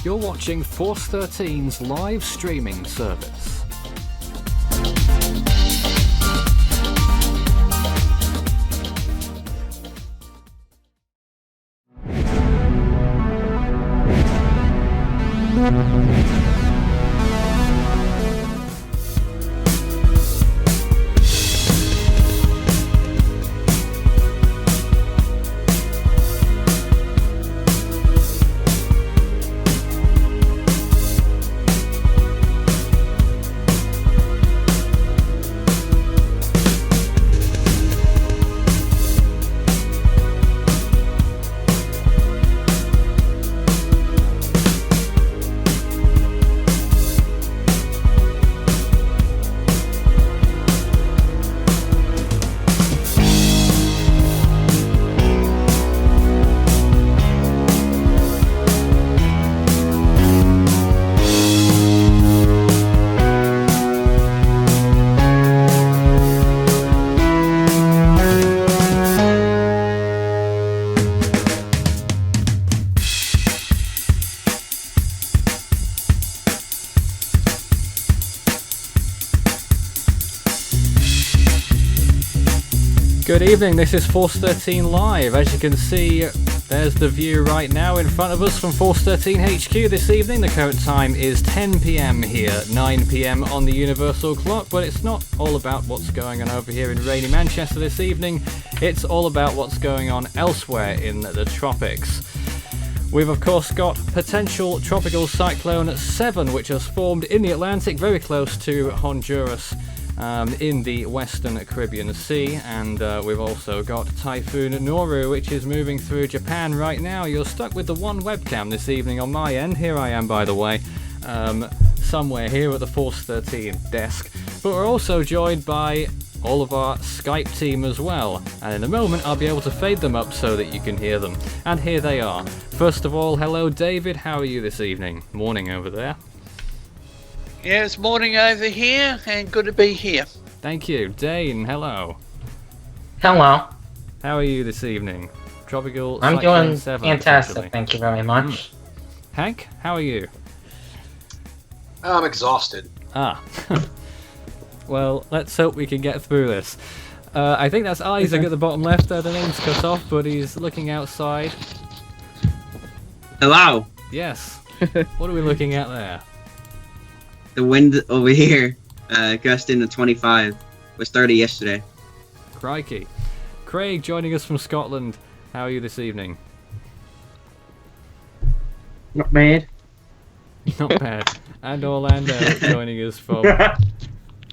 You're watching Force 13's live streaming service. Good evening, this is Force 13 Live. As you can see, there's the view right now in front of us from Force 13 HQ this evening. The current time is 10 PM here, 9 PM on the Universal Clock, but it's not all about what's going on over here in rainy Manchester this evening. It's all about what's going on elsewhere in the tropics. We've of course got potential tropical cyclone 7, which has formed in the Atlantic very close to Honduras. In the Western Caribbean Sea, and we've also got Typhoon Nauru, which is moving through Japan right now. You're stuck with the one webcam this evening on my end. Here I am, by the way, somewhere here at the Force 13 desk. But we're also joined by all of our Skype team as well, and in a moment I'll be able to fade them up so that you can hear them. And here they are. First of all, hello David, how are you this evening? Morning over there. Yeah, it's morning over here, and good to be here. Thank you. Dane, hello. Hello. How are you this evening? Tropical I'm Cyclone doing 7, fantastic, thank you very much. Hank, how are you? I'm exhausted. Ah. Well, let's hope we can get through this. I think that's Isaac at the bottom left there. The name's cut off, but he's looking outside. Hello. Yes. What are we looking at there? The wind over here gusting to 25. Was 30 yesterday. Crikey. Craig joining us from Scotland. How are you this evening? Not bad. Not bad. And Orlando joining us from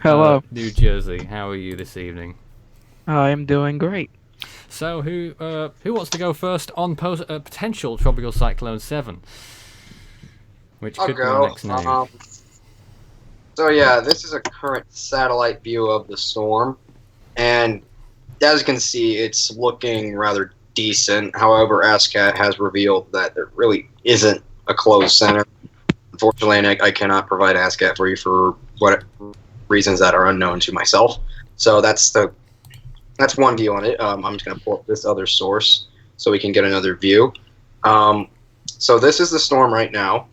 Hello. New Jersey. How are you this evening? I am doing great. So who wants to go first on potential tropical cyclone 7? Which I'll could be go. the next name. So yeah, this is a current satellite view of the storm, and as you can see, it's looking rather decent. However, ASCAT has revealed that there really isn't a closed center. Unfortunately, I cannot provide ASCAT for you for what reasons that are unknown to myself. So that's one view on it. I'm just going to pull up this other source so we can get another view. So this is the storm right now.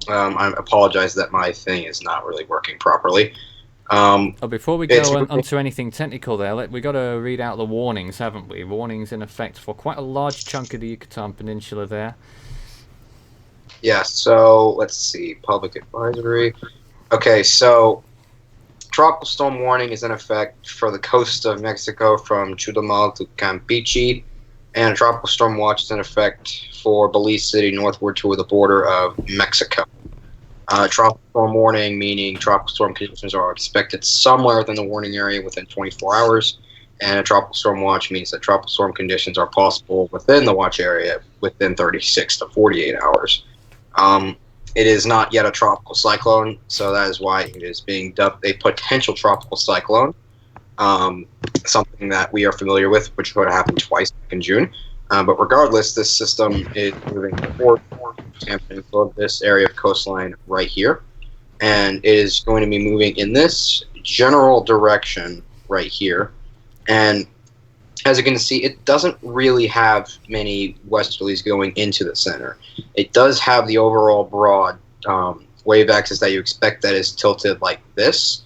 I apologize that my thing is not really working properly. Before we go onto anything technical there, we got to read out the warnings, haven't we? Warnings in effect for quite a large chunk of the Yucatan Peninsula there. Yeah, so let's see. Public advisory. Okay, so tropical storm warning is in effect for the coast of Mexico from Chetumal to Campeche, and tropical storm watch is in effect for Belize City northward to the border of Mexico. Tropical storm warning, meaning tropical storm conditions are expected somewhere within the warning area within 24 hours, and a tropical storm watch means that tropical storm conditions are possible within the watch area within 36 to 48 hours. It is not yet a tropical cyclone, so that is why it is being dubbed a potential tropical cyclone, something that we are familiar with, which would have happened twice back in June. But regardless, this system is moving forward this area of coastline right here, and it is going to be moving in this general direction right here. And as you can see, it doesn't really have many westerlies going into the center. It does have the overall broad wave axis that you expect that is tilted like this,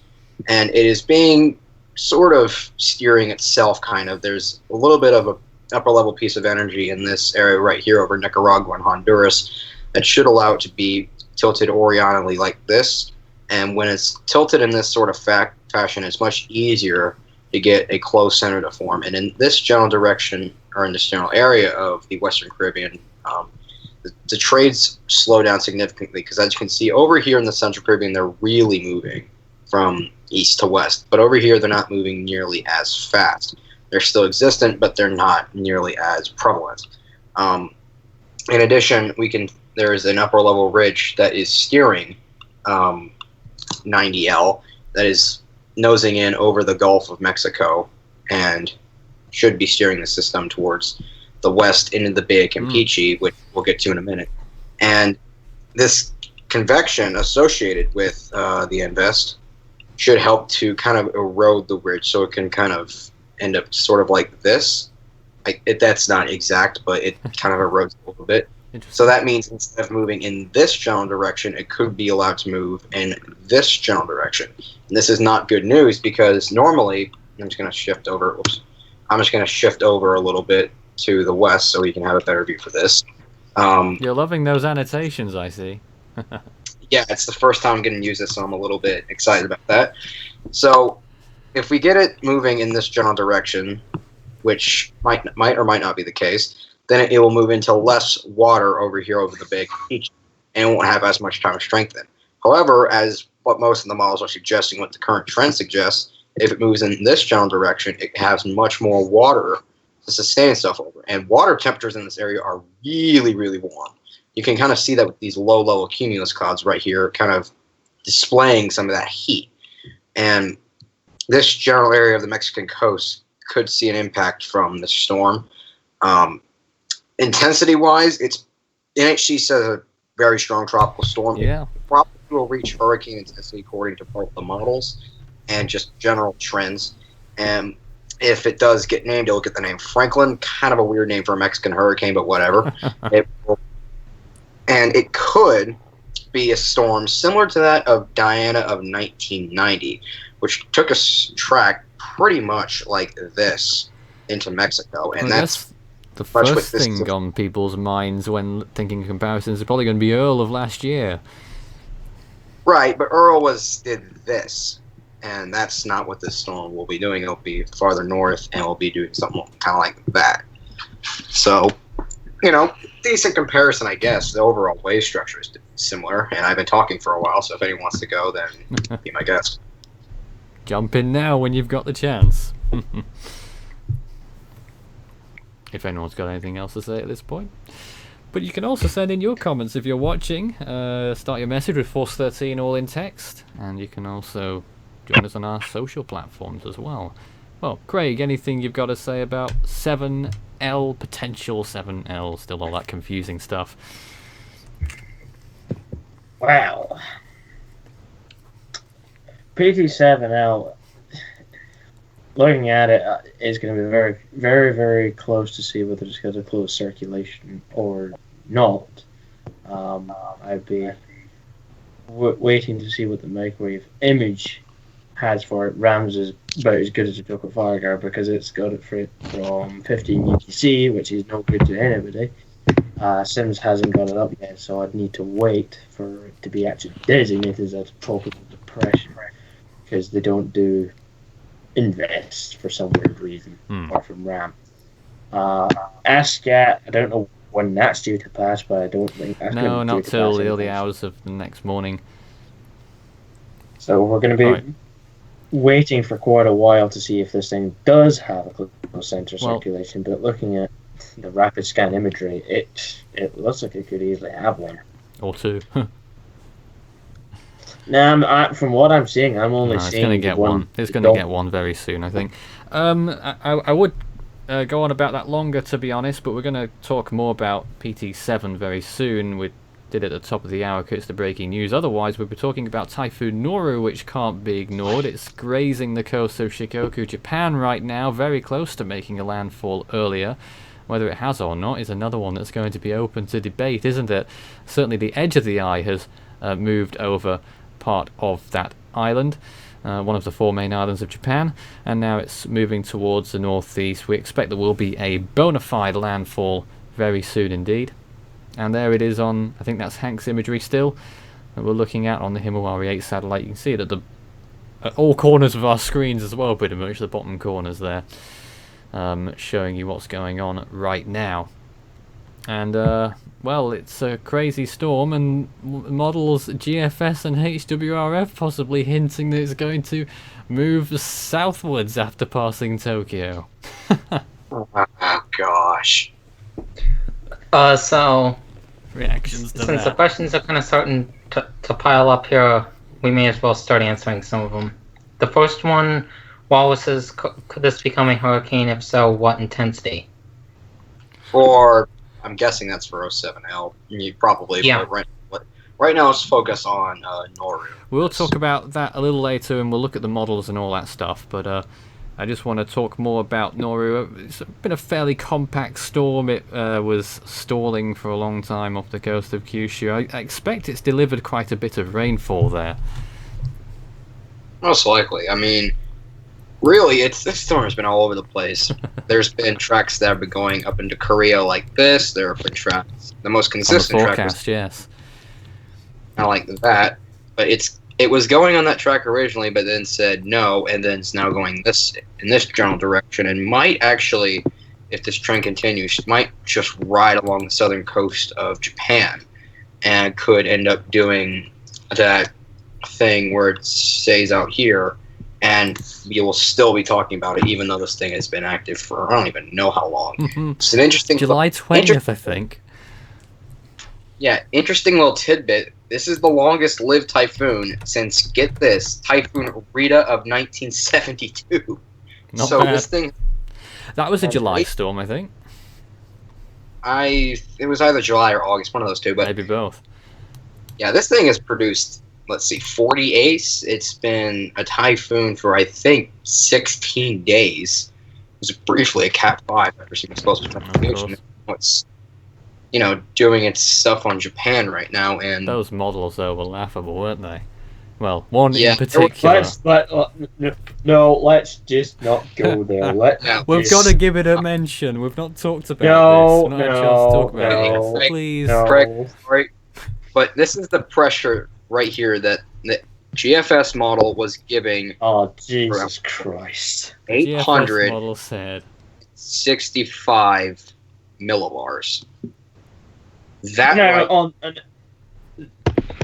and it is being sort of steering itself, kind of. There's a little bit of a upper level piece of energy in this area right here over Nicaragua and Honduras that should allow it to be tilted orientally like this, and when it's tilted in this sort of fashion, it's much easier to get a closed center to form. And in this general direction, or in this general area of the Western Caribbean, the trades slow down significantly, because as you can see over here in the Central Caribbean, they're really moving from east to west. But over here, they're not moving nearly as fast. They're still existent, but they're not nearly as prevalent. In addition, there is an upper level ridge that is steering 90L, that is nosing in over the Gulf of Mexico and should be steering the system towards the west into the Bay of Campeche, which we'll get to in a minute. And this convection associated with the invest should help to kind of erode the ridge, so it can kind of end up sort of like this. That's not exact, but it kind of erodes a little bit. So that means instead of moving in this general direction, it could be allowed to move in this general direction. And this is not good news, because normally, I'm just going to shift over. Oops. I'm just going to shift over a little bit to the west so we can have a better view for this. You're loving those annotations, I see. Yeah, it's the first time I'm going to use this, so I'm a little bit excited about that. So if we get it moving in this general direction, which might or might not be the case, then it will move into less water over here over the Bay of Campeche, and it won't have as much time to strengthen. However, as what most of the models are suggesting, what the current trend suggests, if it moves in this general direction, it has much more water to sustain itself over. And water temperatures in this area are really, really warm. You can kind of see that with these low-level cumulus clouds right here, kind of displaying some of that heat. And this general area of the Mexican coast could see an impact from the storm. Intensity-wise, NHC says a very strong tropical storm. Yeah. It probably will reach hurricane intensity according to both the models and just general trends. And if it does get named, you'll get the name Franklin. Kind of a weird name for a Mexican hurricane, but whatever. And it could be a storm similar to that of Diana of 1990, which took a track pretty much like this into Mexico. And that's the first thing on people's minds when thinking comparisons is probably going to be Earl of last year. Right, but Earl did this, and that's not what this storm will be doing. It'll be farther north, and it'll be doing something kind of like that. So, decent comparison, I guess. The overall wave structure is similar, and I've been talking for a while, so if anyone wants to go, then be my guest. Jump in now when you've got the chance. If anyone's got anything else to say at this point. But you can also send in your comments if you're watching. Start your message with Force 13 all in text, and you can also join us on our social platforms as well. Well, Craig, anything you've got to say about 7L, potential 7L, still all that confusing stuff? Wow. PT7L, looking at it, is going to be very, very, very close to see whether it's got a closed circulation or not. I'd be waiting to see what the microwave image has for it. Rams is about as good as a Joker Fireguard because it's got it from 15 UTC, which is no good to anybody. Sims hasn't got it up yet, so I'd need to wait for it to be actually designated as a tropical depression because they don't do invest for some weird reason, apart from RAM. ASCAT, I don't know when that's due to pass, but I don't think that's No, going to not till the early hours of the next morning. So we're going to be waiting for quite a while to see if this thing does have a close center circulation, but looking at the rapid scan imagery, it looks like it could easily have one. Or two. Now, from what I'm seeing, I'm only seeing it's going to get one. It's going to get one very soon, I think. I would go on about that longer, to be honest, but we're going to talk more about PT7 very soon with did at the top of the hour because it's the breaking news. Otherwise, we'll be talking about Typhoon Nauru, which can't be ignored. It's grazing the coast of Shikoku, Japan right now, very close to making a landfall earlier. Whether it has or not is another one that's going to be open to debate, isn't it? Certainly the edge of the eye has moved over part of that island, one of the 4 main islands of Japan, and now it's moving towards the northeast. We expect there will be a bona fide landfall very soon indeed. And there it is on, I think that's Hank's imagery still, that we're looking at on the Himawari 8 satellite. You can see it at all corners of our screens as well, pretty much, the bottom corners there, showing you what's going on right now. And, well, it's a crazy storm, and models GFS and HWRF possibly hinting that it's going to move southwards after passing Tokyo. Oh, gosh. So Reactions to since that. the questions are kind of starting to pile up here, we may as well start answering some of them. The first one, Wallace says, could this become a hurricane? If so, what intensity? I'm guessing that's for 07L. You probably, Yeah. but right now let's focus on Nauru. We'll talk about that a little later, and we'll look at the models and all that stuff, but I just want to talk more about Nauru. It's been a fairly compact storm. It was stalling for a long time off the coast of Kyushu. I expect it's delivered quite a bit of rainfall there. Most likely. I mean, really, this storm has been all over the place. There's been tracks that have been going up into Korea like this. There have been tracks. The most On the consistent track was forecast, yes. kind of like that. But it was going on that track originally, but then said no, and then it's now going in this general direction, and might actually, if this trend continues, might just ride along the southern coast of Japan, and could end up doing that thing where it stays out here, and you will still be talking about it, even though this thing has been active for I don't even know how long. It's an interesting July 20th, I think. Yeah, interesting little tidbit. This is the longest lived typhoon since, get this, Typhoon Rita of 1972. Not so bad. this thing, That was a July storm, I think. it was either July or August, one of those two. But Maybe both. yeah, this thing has produced, 40 ace. It's been a typhoon for, I think, 16 days. It was briefly a Cat 5 after seeing its close pronunciation. It's, doing its stuff on Japan right now, and Those models, though, were laughable, weren't they? Well, one Yeah, in particular. Let's just not go there. We've got to give it a mention. We've not talked about No, this. We've not had a chance to talk about no, this. Please. no. Correct. Right. But this is the pressure right here that the GFS model was giving Oh, Jesus Christ. GFS model said 865 millibars. That No, right,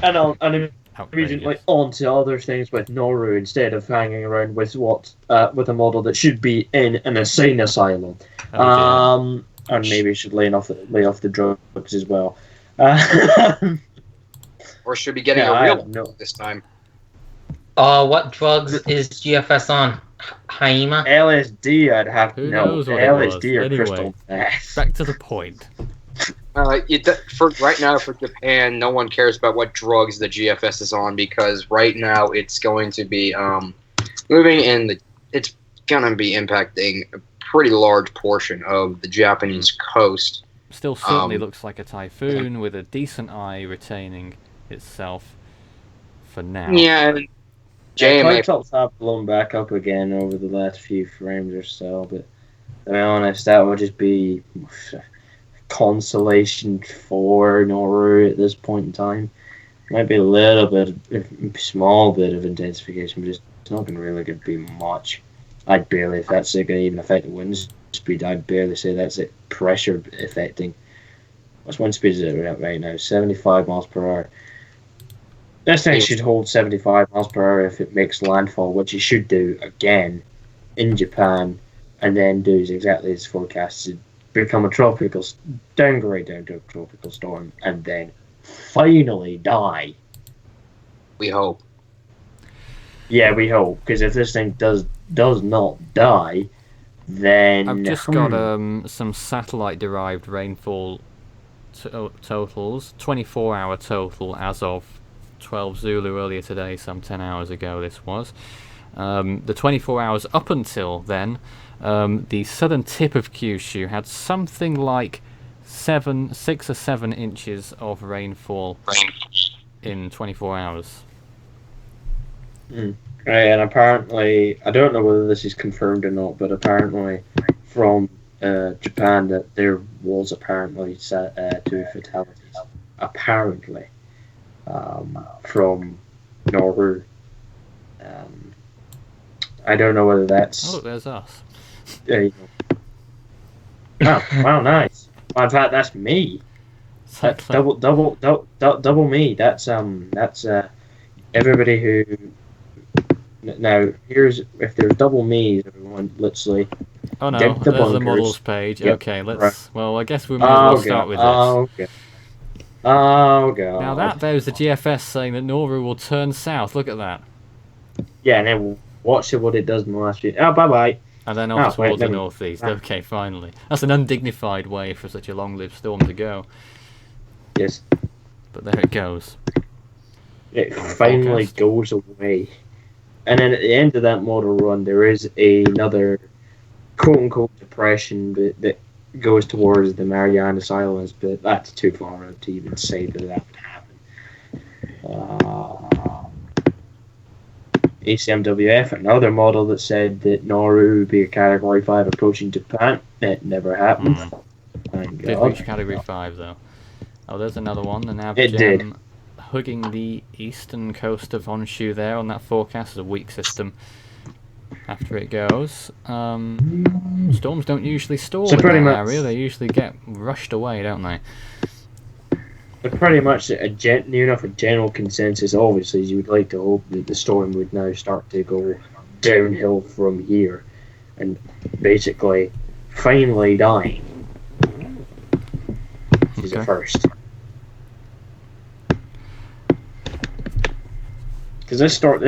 and immediately on to other things with Nauru instead of hanging around with with a model that should be in an insane asylum. Oh, And maybe you should lay off the drugs as well. or should be getting Yeah, a I real don't know. this time. What drugs is GFS on? Haima? LSD, I'd have Who no. knows what it LSD or was? crystal Anyway. meth. Back to the point. For right now, for Japan, no one cares about what drugs the GFS is on, because right now it's going to be moving in it's going to be impacting a pretty large portion of the Japanese coast. Still certainly looks like a typhoon with a decent eye retaining itself for now. Yeah, and JMA. Triceratops have blown back up again over the last few frames or so, but to be honest, that would just be consolation for Nauru at this point in time. Might be a little bit, a small bit of intensification, but it's not going to really going to be much. I'd barely, if that's going to even affect the wind speed, I'd barely say that's it. Pressure affecting. What's wind speed is it right now? 75 miles per hour. This thing should hold 75 miles per hour if it makes landfall, which it should do again in Japan, and then do exactly as forecasted. Become a tropical, downgrade down to a tropical storm, and then finally die. We hope. Yeah, we hope, because if this thing does not die, then I've just got some satellite-derived rainfall totals, 24-hour total as of 12 Zulu earlier today, some 10 hours ago this was. The 24 hours up until then, the southern tip of Kyushu had something like 6 or 7 inches of rainfall in 24 hours. Right, and apparently, I don't know whether this is confirmed or not, but apparently from Japan that there was apparently 2 fatalities. Apparently, from Nauru. I don't know whether that's. Oh, look, there's us. There you go. Wow, nice. Well, in fact, that's me. That's double me. That's everybody who. Now here's if there's double me, everyone. Let's see. Oh no, Get the there's the bunkers. models page. Yep, Okay, let's. right. Well, I guess we may as well start with this. Oh god. Now there's the GFS saying that Nauru will turn south. Look at that. Yeah, and then watch what it does in the last few. Oh, bye bye. And then off towards the never- northeast. Okay, finally. That's an undignified way for such a long-lived storm to go. Yes. But there it goes. It finally Forecast. goes away. And then at the end of that model run, there is another quote-unquote depression that goes towards the Marianas Islands, but that's too far out to even say that would happen. ACMWF, another model that said that Nauru would be a Category 5 approaching Japan. It never happened. Thank Did God. reach Category 5 though. Oh, there's another one. The nav It did. gem hugging the eastern coast of Honshu there on that forecast is a weak system. After it goes, storms don't usually stall So in pretty that much- area. They usually get rushed away, don't they? But pretty much near enough a general consensus, obviously, you would like to hope that the storm would now start to go downhill from here and basically finally dying. Which is a Okay. first. Because this storm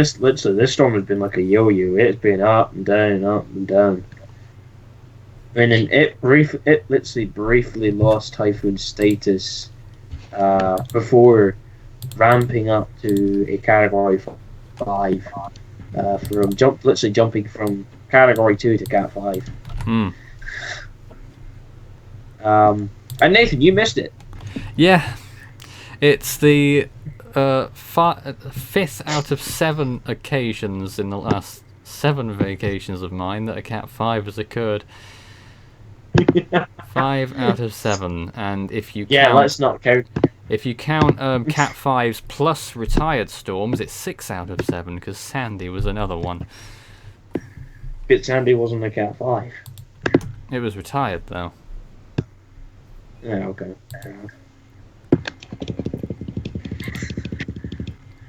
has been like a yo-yo. It's been up and down, up and down. And then it literally briefly lost typhoon status before ramping up to a Category 5 literally jumping from Category 2 to Cat 5. Hmm. And Nathan, you missed it. Yeah, it's the 5th out of 7 occasions in the last 7 vacations of mine that a Cat 5 has occurred. 5 out of 7, and if you Yeah, count, let's not count. if you count Cat 5s plus retired storms, it's 6 out of 7 because Sandy was another one. But Sandy wasn't a Cat 5. It was retired though. Yeah, okay.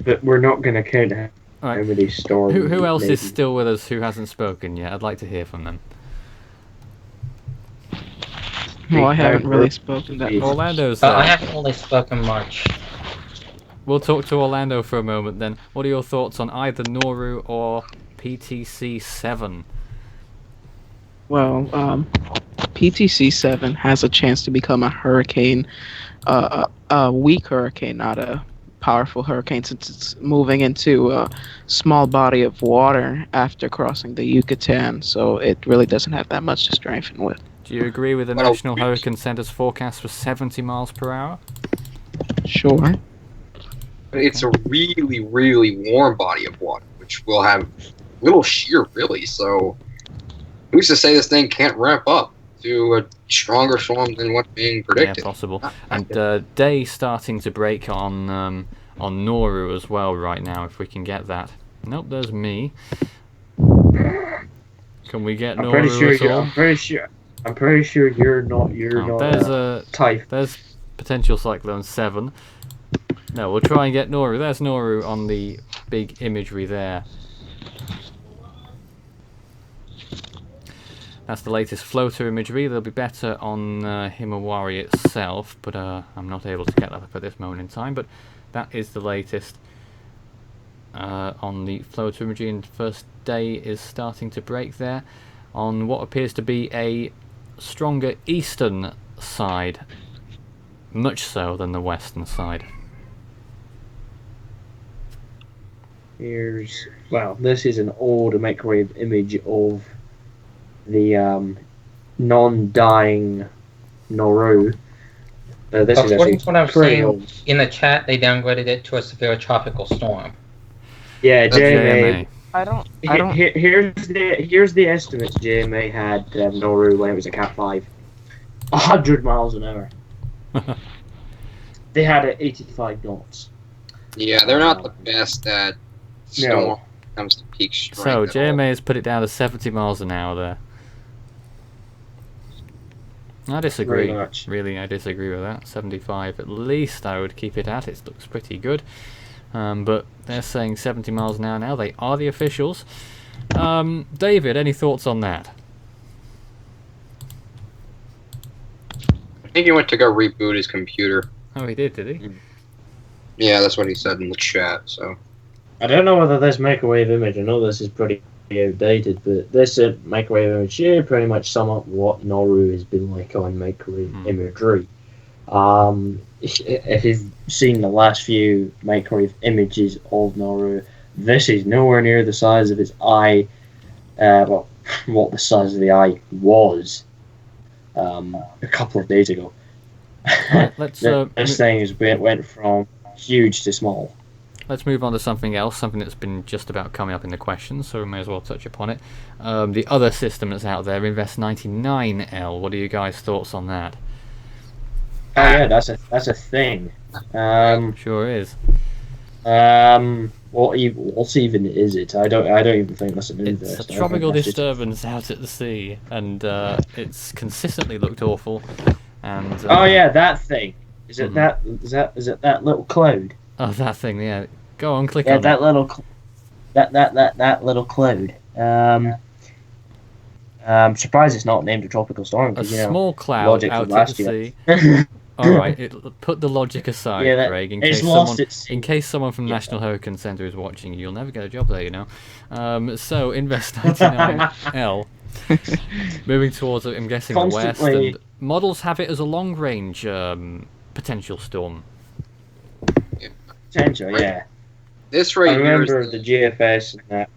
But we're not going to count how Right. many storms. Who else is Nathan. still with us who hasn't spoken yet? I'd like to hear from them. Well, I haven't really spoken that much. Orlando's there. I haven't really spoken much. We'll talk to Orlando for a moment then. What are your thoughts on either Nauru or PTC 7? Well, PTC 7 has a chance to become a hurricane, a weak hurricane, not a powerful hurricane, since it's moving into a small body of water after crossing the Yucatan, so it really doesn't have that much to strengthen with. Do you agree with the Well, National Hurricane Center's forecast for 70 miles per hour? Sure. It's a really, really warm body of water, which will have little shear, really. So, who's to say this thing can't ramp up to a stronger storm than what's being predicted? Yeah, possible. And day starting to break on Nauru as well right now, if we can get that. Nope, there's me. Can we get Nauru at all? I'm pretty sure you're not. There's type. There's potential Cyclone 7. No, we'll try and get Nauru. There's Nauru on the big imagery there. That's the latest floater imagery. They'll be better on Himawari itself, but I'm not able to get that up at this moment in time. But that is the latest on the floater imagery, and the first day is starting to break there on what appears to be a stronger eastern side much so than the western side. This is an old microwave image of the non-dying Nauru. This is According actually to what I'm pretty seeing old. in the chat, they downgraded it to a severe tropical storm. Yeah, JMA. Here's the estimates JMA had Nauru when it was a Cat 5. 100 miles an hour. They had it 85 knots. Yeah, they're not the best at storm No. when it comes to peak strength. So at all. JMA has put it down to 70 miles an hour there. I disagree. Very much. Really, I disagree with that. 75 at least I would keep it at. It looks pretty good. But they're saying 70 miles an hour now. They are the officials. David, any thoughts on that? I think he went to go reboot his computer. Oh, he did he? Yeah, that's what he said in the chat. So I don't know whether this microwave image, I know this is pretty outdated, but this microwave image here pretty much sum up what Nauru has been like on microwave imagery. If you've seen the last few microwave images of Nauru, this is nowhere near the size of its eye, what the size of the eye was a couple of days ago. Right, let's this thing went from huge to small. let's move on to something else, something that's been just about coming up in the questions, so we may as well touch upon it. The other system that's out there, Invest 99L. What are you guys' thoughts on that? Oh yeah, that's a thing. Sure is. What even is it? I don't even think that's an It's invest. a tropical disturbance out at the sea, and it's consistently looked awful. And Oh yeah, that thing. Is it that? Is it that little cloud? oh, that thing, yeah. Go on, click Yeah, on that it. little, that little cloud. I'm surprised it's not named a tropical storm. A 'Cause, small cloud logic out from at the last year. sea. All right, put the logic aside, Yeah, Greg. it's lost its. In case someone from National Hurricane Centre is watching, you'll never get a job there, you know. So Invest 99L. Moving towards, I'm guessing, the west, Constantly- and models have it as a long-range potential storm. Potential, yeah. this I right here is remember the GFS and that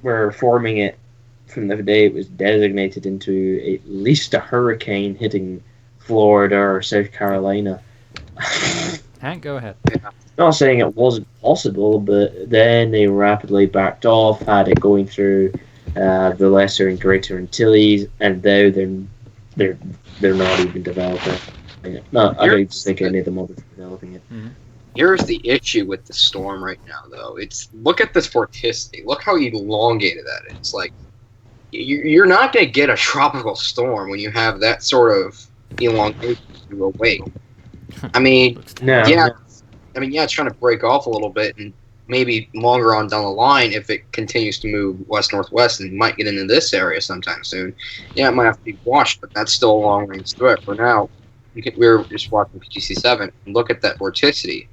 were forming it from the day it was designated into at least a hurricane hitting Florida or South Carolina. Hank, go ahead. Not saying it wasn't possible, but then they rapidly backed off, had it going through the Lesser and Greater Antilles, and now they're not even developing it. No, I don't even think any of them are developing it. Here's the issue with the storm right now, though. Look at this vorticity. Look how elongated that is. Like, you're not going to get a tropical storm when you have that sort of elongation to a wake. I mean, No, yeah, it's trying to break off a little bit, and maybe longer on down the line, if it continues to move west-northwest and might get into this area sometime soon, yeah, it might have to be washed, but that's still a long-range threat. For now, we were just watching PTC 7, and look at that vorticity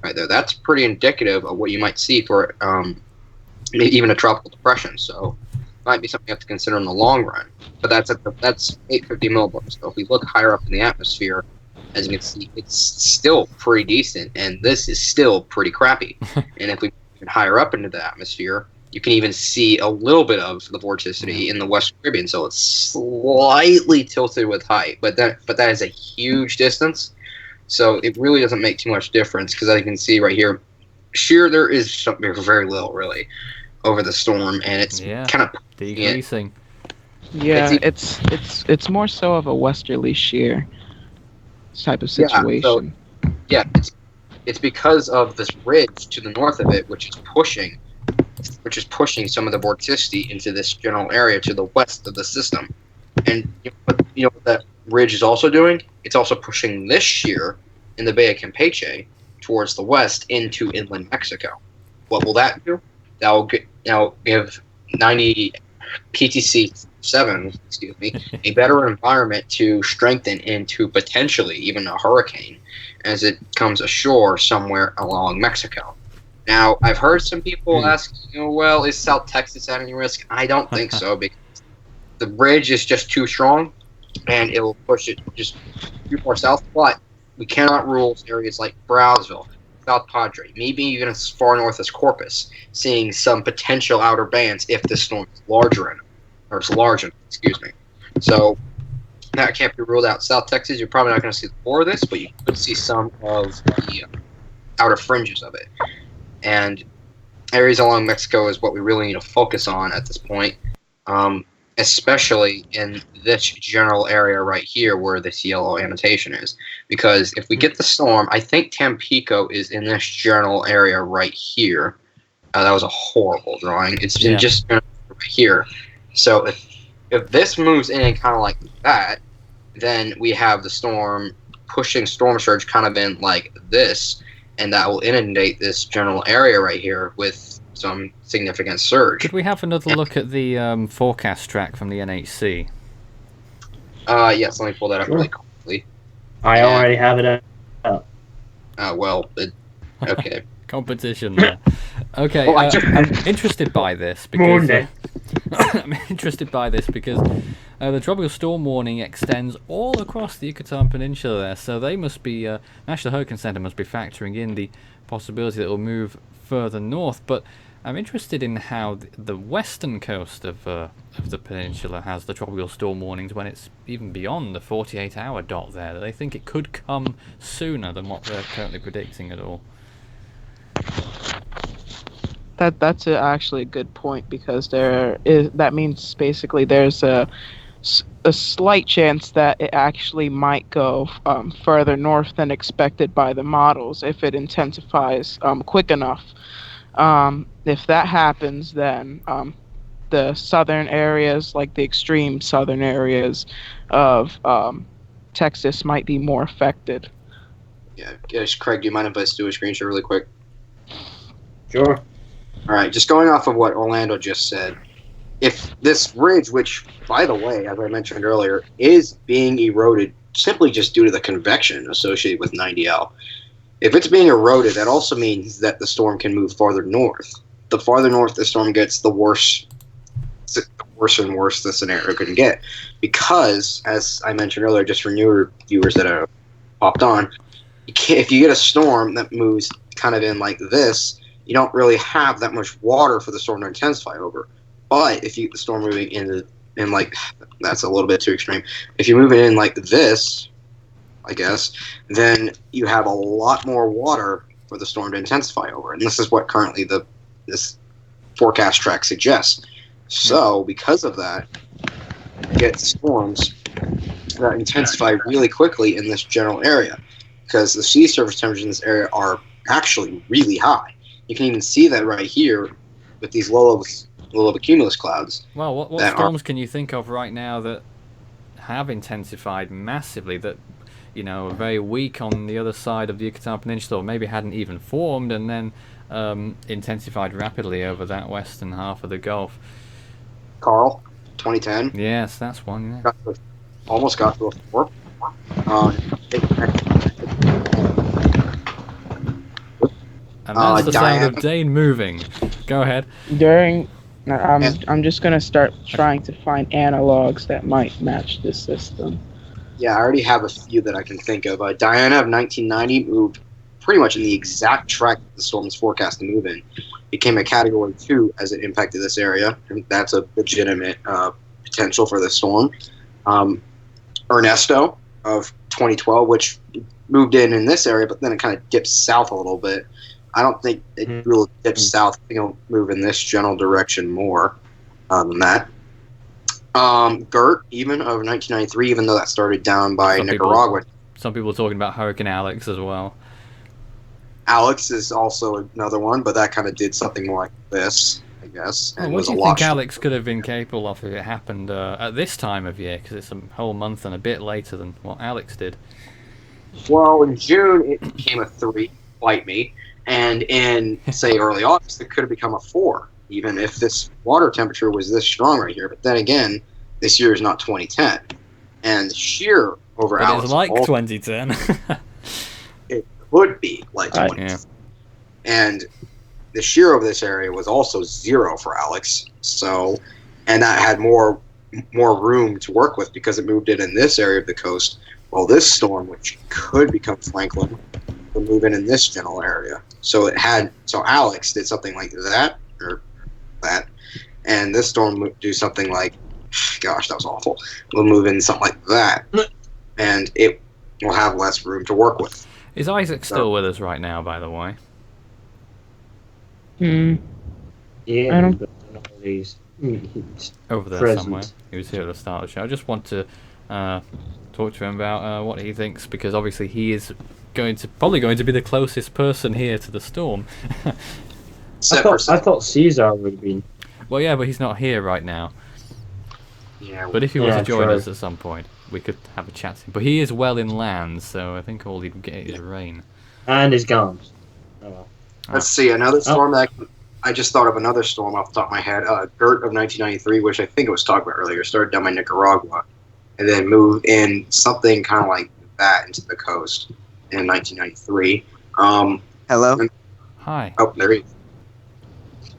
right there. That's pretty indicative of what you might see for even a tropical depression. So it might be something you have to consider in the long run. But that's 850 millibars. So if we look higher up in the atmosphere, as you can see, it's still pretty decent, and this is still pretty crappy. And if we get higher up into the atmosphere, you can even see a little bit of the vorticity in the Western Caribbean. So it's slightly tilted with height, but that is a huge distance. So it really doesn't make too much difference, because as you can see right here, sheer there is something very little really over the storm, and it's kind of decreasing. Yeah, it's more so of a westerly shear type of situation. It's because of this ridge to the north of it, which is pushing some of the vorticity into this general area to the west of the system. And you know what that ridge is also doing? It's also pushing this shear in the Bay of Campeche towards the west into inland Mexico. What will that do? That will give 90 PTC 7, a better environment to strengthen into potentially even a hurricane as it comes ashore somewhere along Mexico. Now, I've heard some people ask, well, is South Texas at any risk? I don't think so, because the bridge is just too strong, and it will push it just a few more south. But we cannot rule areas like Brownsville, South Padre, maybe even as far north as Corpus, seeing some potential outer bands if the storm is larger enough, or it's large enough, excuse me. So that can't be ruled out. South Texas, you're probably not going to see more of this, but you could see some of the outer fringes of it. And areas along Mexico is what we really need to focus on at this point, especially in this general area right here where this yellow annotation is. Because if we get the storm, I think Tampico is in this general area right here. That was a horrible drawing. It's just right here. So if this moves in kind of like that, then we have the storm pushing storm surge kind of in like this, and that will inundate this general area right here with some significant surge. Could we have another look at the forecast track from the NHC? Yes, let me pull that up really quickly. I already have it up. Okay. Competition there. Okay, Well, I'm interested by this because I'm interested by this because the tropical storm warning extends all across the Yucatan Peninsula there, so they must be National Hurricane Center must be factoring in the possibility that it will move further north. But I'm interested in how the western coast of the peninsula has the tropical storm warnings when it's even beyond the 48-hour dot there. That they think it could come sooner than what they're currently predicting at all. That's actually a good point, because that means basically there's a slight chance that it actually might go further north than expected by the models if it intensifies quick enough. If that happens, then the southern areas, like the extreme southern areas of Texas, might be more affected. Yeah, Craig, do you mind if I do a screen share really quick? Sure. All right, just going off of what Orlando just said, if this ridge, which, by the way, as I mentioned earlier, is being eroded simply just due to the convection associated with 90L, if it's being eroded, that also means that the storm can move farther north. The farther north the storm gets, the worse and worse the scenario could get. Because, as I mentioned earlier, just for newer viewers that have popped on, if you get a storm that moves kind of in like this, you don't really have that much water for the storm to intensify over. But if you get the storm moving in like, that's a little bit too extreme. If you move it in like this, I guess, then you have a lot more water for the storm to intensify over. And this is what currently this forecast track suggests. So because of that, you get storms that intensify really quickly in this general area, because the sea surface temperatures in this area are actually really high. You can even see that right here with these low level cumulus clouds. Well, what storms can you think of right now that have intensified massively, that, you know, are very weak on the other side of the Yucatan Peninsula, or maybe hadn't even formed, and then intensified rapidly over that western half of the Gulf? Carl, 2010. Yes, that's one. Yeah. Almost got to a 4. And that's the sound of Dane moving. Go ahead. I'm just gonna start trying to find analogs that might match this system. Yeah, I already have a few that I can think of. Diana of 1990 moved pretty much in the exact track the storm is forecast to move in. Became a Category 2 as it impacted this area, and that's a legitimate potential for the storm. Ernesto of 2012, which moved in this area, but then it kind of dips south a little bit. I don't think it really dips south. I think it'll move in this general direction more than that. Gert, even of 1993, even though that started down by Nicaragua. Some people are talking about Hurricane Alex as well. Alex is also another one, but that kind of did something more like this, I guess. Well, what do you think Alex could have been capable of if it happened at this time of year? Because it's a whole month and a bit later than what Alex did. Well, in June, it became a 3, bite me. And in, say, early August, it could have become a 4, even if this water temperature was this strong right here. But then again, this year is not 2010. And the shear over Alex... It's like 2010. It could be like 2010. Yeah. And the shear over this area was also 0 for Alex. So, and that had more more room to work with because it moved in this area of the coast. Well, this storm, which could become Franklin, will move in this general area. So Alex did something like that, or that, and this storm would do something like, gosh, that was awful. We'll move in something like that, and it will have less room to work with. Is Isaac still with us right now, by the way? Yeah, I don't- but he's Over there present. somewhere. He was here at the start of the show. I just want to talk to him about what he thinks, because obviously he is probably going to be the closest person here to the storm. I thought Caesar would have been. Well, yeah, but he's not here right now. Yeah, But if he were Yeah, to join true. us at some point, we could have a chat to him. But he is well inland, so I think all he'd get is rain. And his guns. Oh, well. let's see, another storm that I just thought of another storm off the top of my head. Gert of 1993, which I think it was talked about earlier, started down by Nicaragua, and then moved in something kind of like that into the coast in 1993. Hello? Hi. Oh, there he is.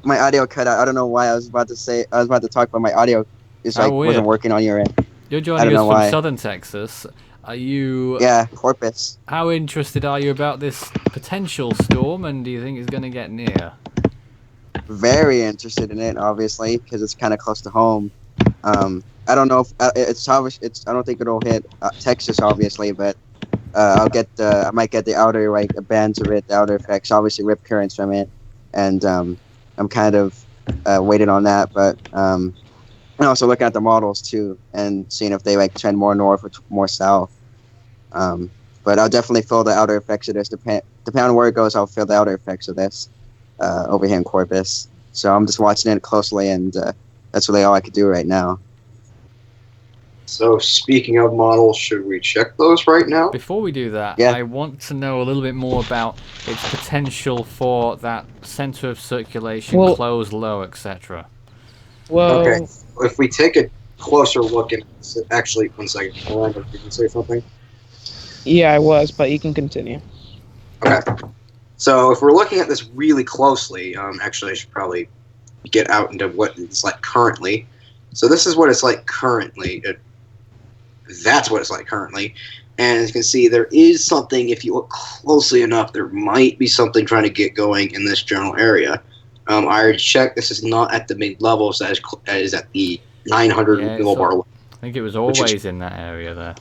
My audio cut out. I don't know why. I was about to talk, but my audio is How like weird. wasn't working on your end. You're I joining don't us know from why. southern Texas. Are you? Yeah, Corpus. How interested are you about this potential storm, and do you think it's going to get near? Very interested in it, obviously, because it's kind of close to home. I don't know if I don't think it'll hit Texas, obviously, but I might get the outer bands of it, the outer effects, obviously rip currents from it, and I'm kind of waiting on that, but and also looking at the models too and seeing if they trend more north or more south. But I'll definitely feel the outer effects of this. Depending on where it goes, I'll feel the outer effects of this over here in Corpus. So I'm just watching it closely, and that's really all I could do right now. So speaking of models, should we check those right now? Before we do that, Yeah. I want to know a little bit more about its potential for that center of circulation, Well- close, low, etc. Well, Okay. If we take a closer look at, actually, 1 second. Orlando, you can say something. yeah, I was, but you can continue. Okay. So if we're looking at this really closely, actually I should probably get out into what it's like currently. So this is what it's like currently. That's what it's like currently. And as you can see, there is something, if you look closely enough, there might be something trying to get going in this general area. I already checked, this is not at the mid-levels, that is at the 900 Yeah, millibar, I think it was Which is- always in that area there.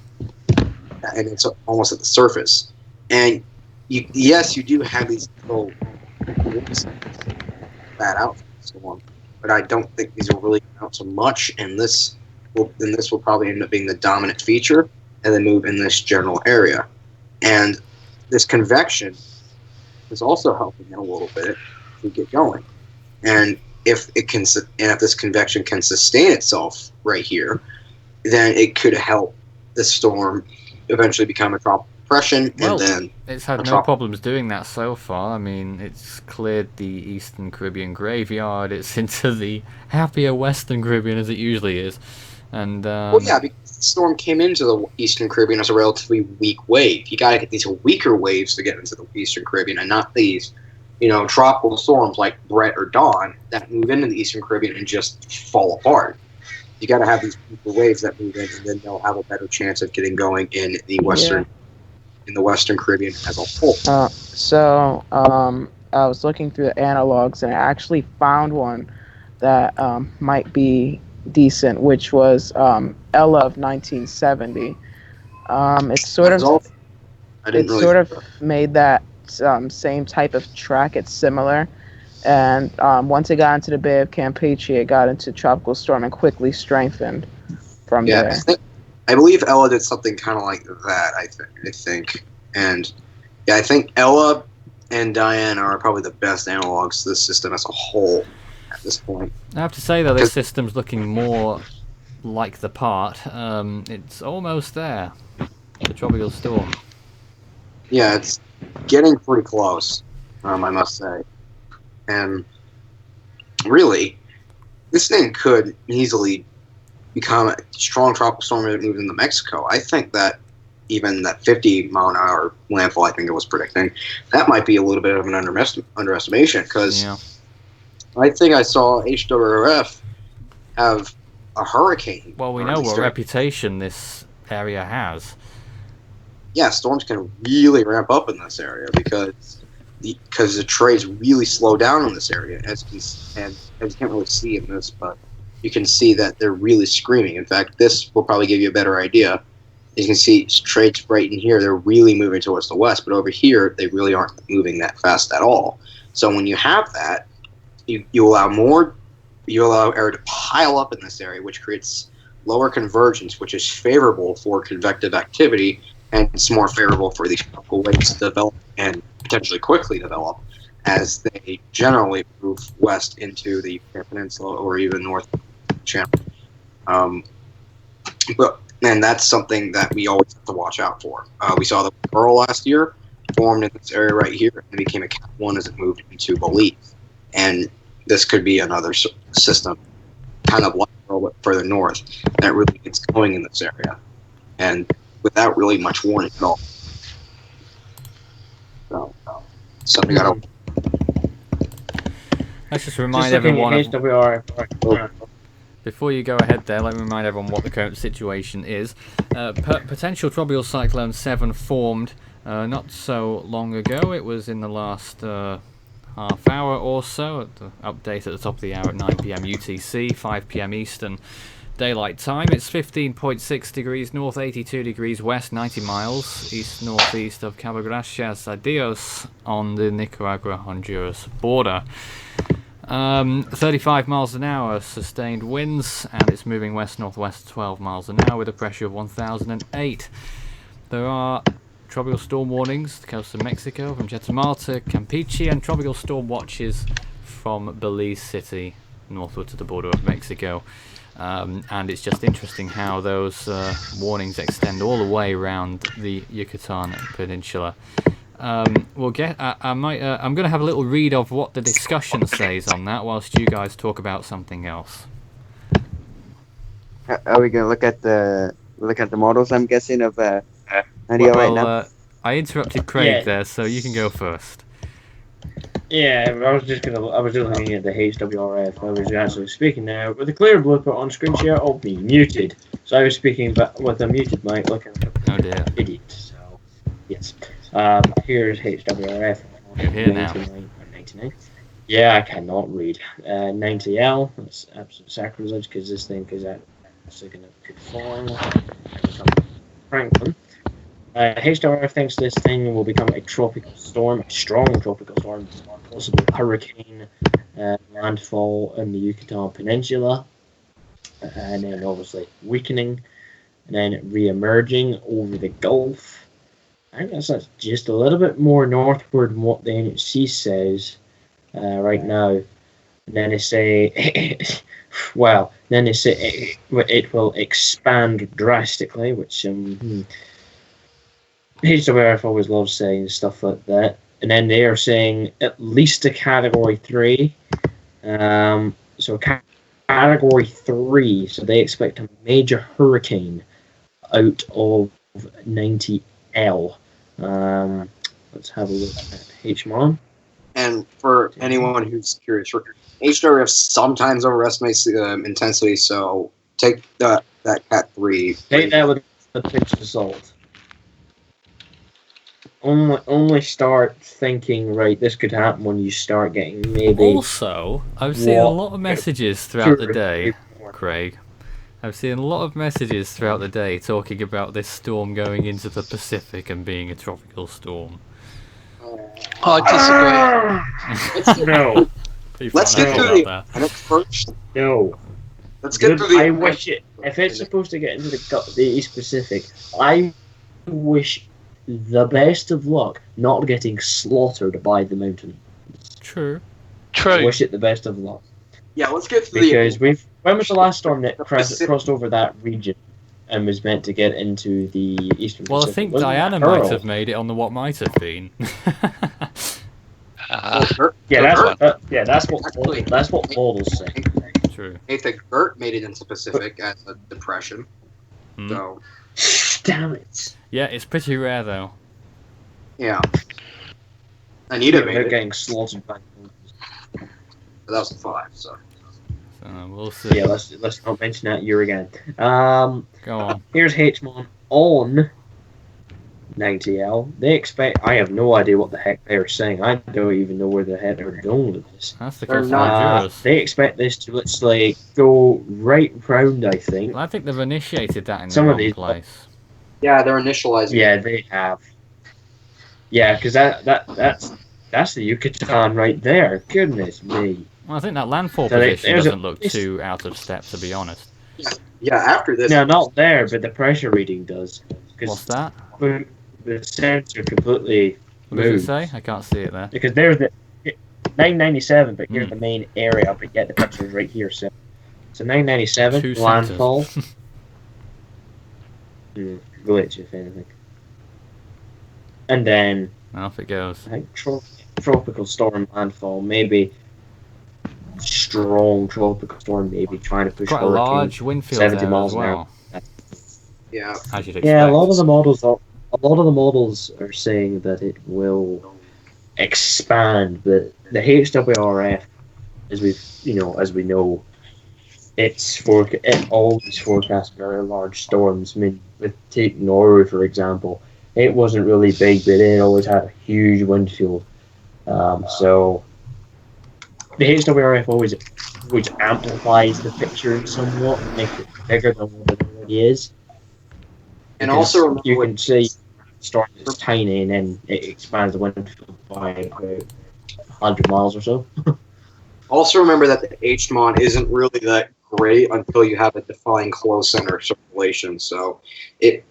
and it's almost at the surface. And yes, you do have these little bad out from the storm, but I don't think these will really come out so much. And this will probably end up being the dominant feature, and then move in this general area. And this convection is also helping it a little bit to get going. And if this convection can sustain itself right here, then it could help the storm eventually become a tropical depression, Well, and then It's had On no top. problems doing that so far. I mean, it's cleared the Eastern Caribbean graveyard. It's into the happier Western Caribbean, as it usually is. And well, yeah, because the storm came into the Eastern Caribbean as a relatively weak wave. You got to get these weaker waves to get into the Eastern Caribbean, and not these, tropical storms like Brett or Dawn that move into the Eastern Caribbean and just fall apart. You got to have these weaker waves that move in, and then they'll have a better chance of getting going in the Western Caribbean as a whole. I was looking through the analogs, and I actually found one that might be decent, which was Ella of 1970. It's sort of I didn't really sort of made that same type of track. It's similar, and once it got into the Bay of Campeche, it got into tropical storm and quickly strengthened from Yeah, there. I believe Ella did something kind of like that. I think, and yeah, I think Ella and Diane are probably the best analogs to the system as a whole at this point. I have to say, though, this system's looking more like the part. It's almost there. The tropical storm. Yeah, it's getting pretty close, I must say. And really, this thing could easily become a strong tropical storm that moves into Mexico. I think that even that 50-mile-an-hour landfall, I think it was predicting, that might be a little bit of an underestimation, because Yeah. I think I saw HWRF have a hurricane. Well, we know what reputation this area has. Yeah, storms can really ramp up in this area because the trades really slow down in this area. As you can't really see in this, but you can see that they're really screaming. In fact, this will probably give you a better idea. You can see trades right in here, they're really moving towards the west, but over here, they really aren't moving that fast at all. So when you have that, you allow air to pile up in this area, which creates lower convergence, which is favorable for convective activity, and it's more favorable for these tropical waves to develop and potentially quickly develop as they generally move west into the peninsula or even north channel. And that's something that we always have to watch out for. We saw the Pearl last year formed in this area right here and became a Cat 1 as it moved into Belize. And this could be another system, kind of like Pearl, but further north, that really gets going in this area. And without really much warning at all. So, something got to. Let's just remind everyone. HWR. Before you go ahead there, let me remind everyone what the current situation is. Potential tropical cyclone 7 formed not so long ago. It was in the last half hour or so. At the update at the top of the hour at 9 p.m. UTC, 5 p.m. Eastern Daylight Time. It's 15.6 degrees north, 82 degrees west, 90 miles east-northeast of Cabo Gracias a Dios on the Nicaragua-Honduras border. 35 miles an hour sustained winds, and it's moving west-northwest 12 miles an hour with a pressure of 1008. There are tropical storm warnings the coast of Mexico from Chetumal to Campeche, and tropical storm watches from Belize City northward to the border of Mexico. And it's just interesting how those warnings extend all the way around the Yucatan Peninsula. We'll get. I'm going to have a little read of what the discussion says on that, whilst you guys talk about something else. Are we gonna look at the models? I'm guessing of NDO right now. I interrupted Craig there, so you can go first. Yeah, I was just looking at the HWRF. I was actually speaking now with a clear blueprint on screen share of me muted. So I was speaking with a muted mic, looking like an idiot. So yes, here's HWRF. You're here now. 99. Yeah, I cannot read. 90L. That's absolute sacrilege because this thing is actually going to conform. Franklin. HWRF thinks this thing will become a tropical storm, a strong tropical storm, possible hurricane landfall in the Yucatan Peninsula, and then obviously weakening, and then re-emerging over the Gulf. I guess that's just a little bit more northward than what the NHC says right now. And then they say, it will expand drastically, which HWRF always loves saying stuff like that. And then they are saying at least a Category 3. So Category 3, so they expect a major hurricane out of 90L. Let's have a look at HMON. And for anyone who's curious, HWRF sometimes overestimates the intensity, so take that Cat 3. Take that with a pinch of salt. Only start thinking, right, this could happen when you start getting maybe... Also, I've seen a lot of messages throughout the day, Craig. I've seen a lot of messages throughout the day talking about this storm going into the Pacific and being a tropical storm. I disagree. No. Let's get through the next first. No. Let's get through the... I wish it... If it's supposed to get into the East Pacific, I wish... the best of luck not getting slaughtered by the mountain. True. I wish it the best of luck. Yeah, let's get through because when was the last storm that crossed over that region and was meant to get into the Eastern Pacific? Well, I think Diana might have made it on the what might have been. That's what models say. True. Nathan Gert made it into Pacific as a depression. So. Damn it. Yeah, it's pretty rare though. Yeah. Anita made it. Getting slaughtered by 2005, so. We'll see. Yeah, let's not mention that year again. Go on. Here's HMON on 90L. They expect. I have no idea what the heck they're saying. I don't even know where the heck they're going with this. That's the They're case of not- Honduras. They expect this to literally go right round. I think. Well, I think they've initiated that in Some the of wrong these- place. Yeah, they're initializing. Yeah, they have. Yeah, because that's the Yucatan right there. Goodness me. Well, I think that landfall So position there's a- doesn't look too out of step, to be honest. Yeah, after this. No, not there, but the pressure reading does. What's that? The sensor completely What does it moved. say? I can't see it there. Because there's the 997, but here's Hmm. the main area, but yet the picture is right here. So 997 Two landfall. centers. Glitch, if anything. And then Off it goes. I think tropical storm landfall, maybe strong tropical storm, maybe trying to push Quite a hurricane. large wind field 70 there miles as an hour. well, Yeah. as you'd expect. Yeah, a lot of the models are saying that it will expand, but the HWRF, as we know, it always forecasts very large storms. I mean, with Typhoon Nauru, for example, it wasn't really big, but it always had a huge wind field. So the HWRF always amplifies the picture somewhat, and makes it bigger than what it already is. And Because also remember you with- can see storm is tiny, and then it expands the wind field by about 100 miles or so. Also remember that the HMON isn't really that great until you have a defined close center circulation. So it,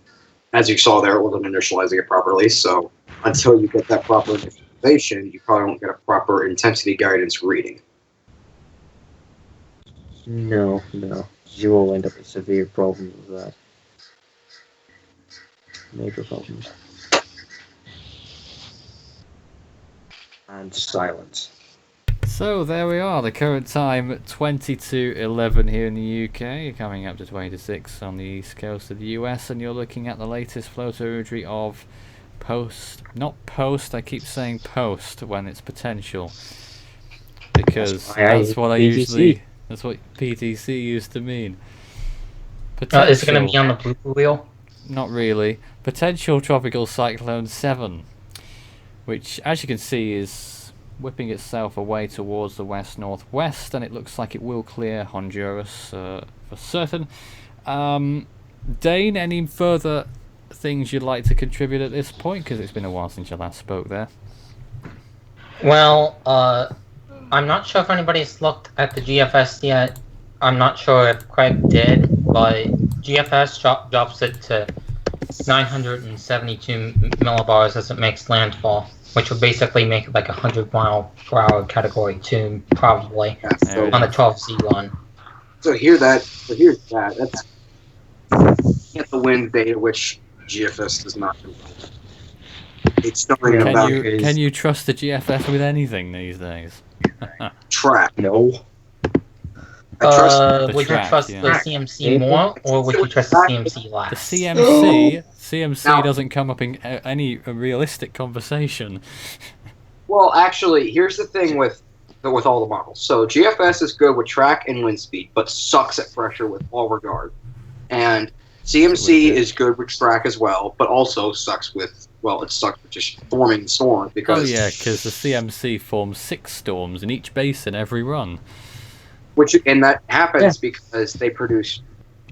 as you saw there, it wasn't initializing it properly. So until you get that proper initialization, you probably won't get a proper intensity guidance reading. No. You will end up with severe problems with that. Major problems. And silence. So there we are, the current time 22:11 here in the UK, coming up to 26 on the east coast of the US, and you're looking at the latest photogrammetry of I keep saying post when it's potential, because that's what that's what PTC used to mean. Is it going to be on the blue wheel? Not really. Potential Tropical Cyclone 7, which, as you can see, is whipping itself away towards the west-northwest, and it looks like it will clear Honduras for certain. Dane, any further things you'd like to contribute at this point? Because it's been a while since you last spoke there. Well, I'm not sure if anybody's looked at the GFS yet. I'm not sure if Craig did, but GFS drops it to 972 millibars as it makes landfall, which would basically make it like 100-mile-per-hour Category 2, probably, So, on the 12C run. so here's that. That's get the wind data, which GFS does not do. It's talking about Can you trust the GFS with anything these days? track. No. I trust Would you track, trust yeah. the CMC more, or would you trust the CMC The less? CMC Now- doesn't come up in any realistic conversation. Well, actually, here's the thing with all the models. So GFS is good with track and wind speed, but sucks at pressure with all regard. And CMC is good with track as well, but also sucks with just forming storms because. Oh yeah, because the CMC forms 6 storms in each basin every run. And that happens because they produce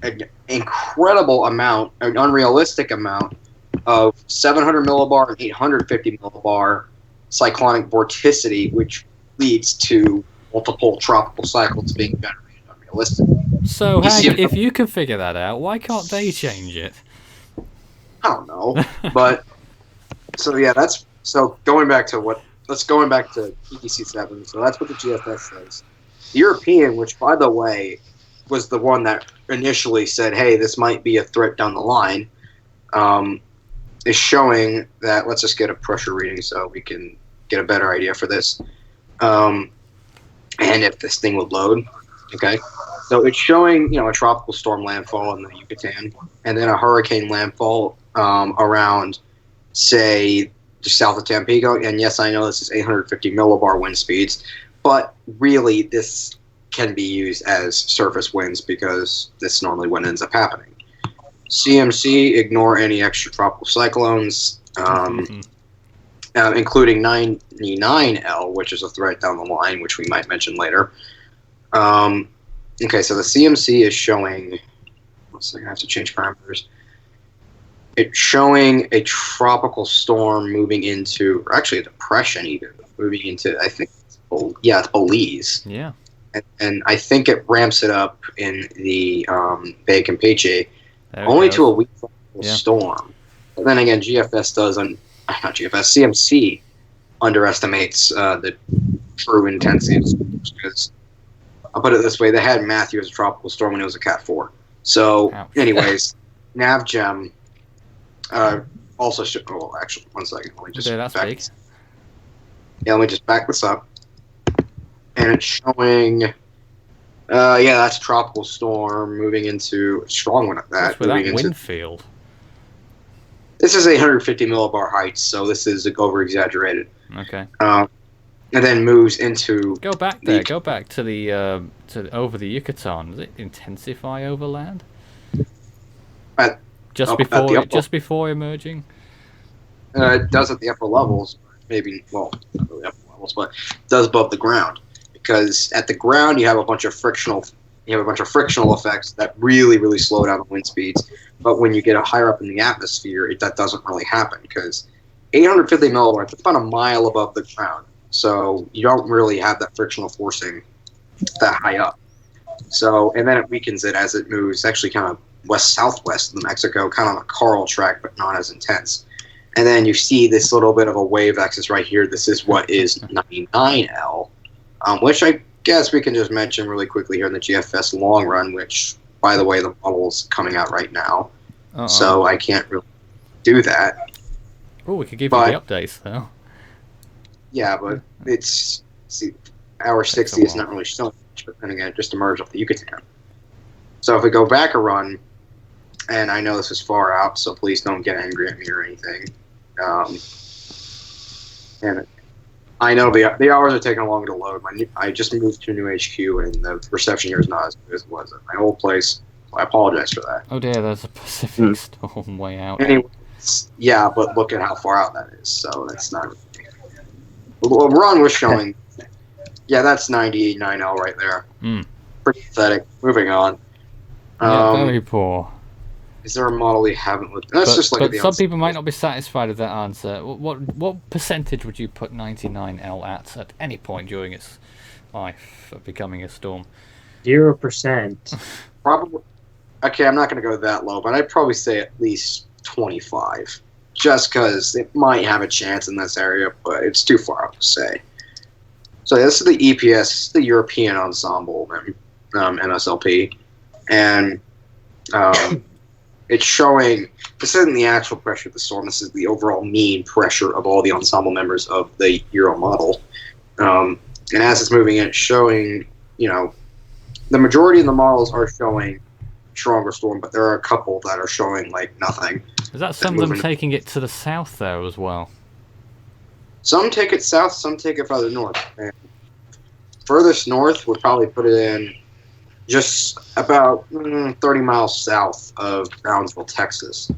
an incredible amount, an unrealistic amount of 700 millibar and 850 millibar cyclonic vorticity, which leads to multiple tropical cyclones being generated unrealistically. So You see- Hank, if you can figure that out, why can't they change it? I don't know, but so yeah, going back to PTC 7. So that's what the GFS says. The European, which by the way was the one that initially said, "Hey, this might be a threat down the line," is showing that. Let's just get a pressure reading so we can get a better idea for this, and if this thing would load. Okay, so it's showing a tropical storm landfall in the Yucatan, and then a hurricane landfall around, say, just south of Tampico. And yes, I know this is 850 millibar wind speeds, but really this can be used as surface winds because this normally what ends up happening. CMC, ignore any extratropical cyclones, including 99L, which is a threat down the line, which we might mention later. Okay, so the CMC is showing. One second, I have to change parameters. It's showing a tropical storm moving into, or actually a depression even, moving into, I think, it's Belize. Yeah. And I think it ramps it up in the Bay of Campeche only goes. to a weak storm. But then again, CMC underestimates the true intensities because I'll put it this way: they had Matthew as a tropical storm when it was a Cat 4. So, anyways, NavGem also should. Oh, actually, one second. Let me just that's big. Yeah, let me just back this up. And it's showing. That's a tropical storm moving into a strong one at that. What's with that wind field? This is 150 millibar heights, so this is over exaggerated. Okay. And then moves into. Go back there. Go back to the over the Yucatan. Does it intensify over land? Just before emerging. It does at the upper levels, maybe. Well, not really upper levels, but it does above the ground. Because at the ground you have a bunch of frictional effects that really, really slow down the wind speeds. But when you get higher up in the atmosphere, that doesn't really happen because 850 millibars, that's about a mile above the ground. So you don't really have that frictional forcing that high up. So, and then it weakens it as it moves actually kind of west-southwest of Mexico, kind of on a coral track, but not as intense. And then you see this little bit of a wave axis right here. This is what is 99L. Which I guess we can just mention really quickly here in the GFS long run, which, by the way, the model is coming out right now. So I can't really do that. Oh, we could give you the updates, though. Yeah, but hour 60 is not really showing much, but then again, it just emerged off the Yucatan. So if we go back a run, and I know this is far out, so please don't get angry at me or anything. And I know the hours are taking longer to load. I just moved to a new HQ, and the reception here is not as good as it was at my old place. So I apologize for that. Oh dear, there's a Pacific storm way out. Anyways, yeah, but look at how far out that is. So that's not really. Well, Ron was showing. Yeah, that's 99L right there. Pretty pathetic. Moving on. Yeah, very poor. Is there a model you haven't looked at? Let's just look at the some people might not be satisfied with that answer. What percentage would you put 99L at any point during its life of becoming a storm? 0%. Probably. Okay, I'm not going to go that low, but I'd probably say at least 25. Just because it might have a chance in this area, but it's too far out to say. So this is the EPS, the European Ensemble MSLP, and it's showing, this isn't the actual pressure of the storm, this is the overall mean pressure of all the ensemble members of the Euro model. And as it's moving in, it's showing, the majority of the models are showing stronger storm, but there are a couple that are showing like nothing. Is that some of them taking it to the south there as well? Some take it south, some take it further north. And furthest north would probably put it in just about 30 miles south of Brownsville, Texas.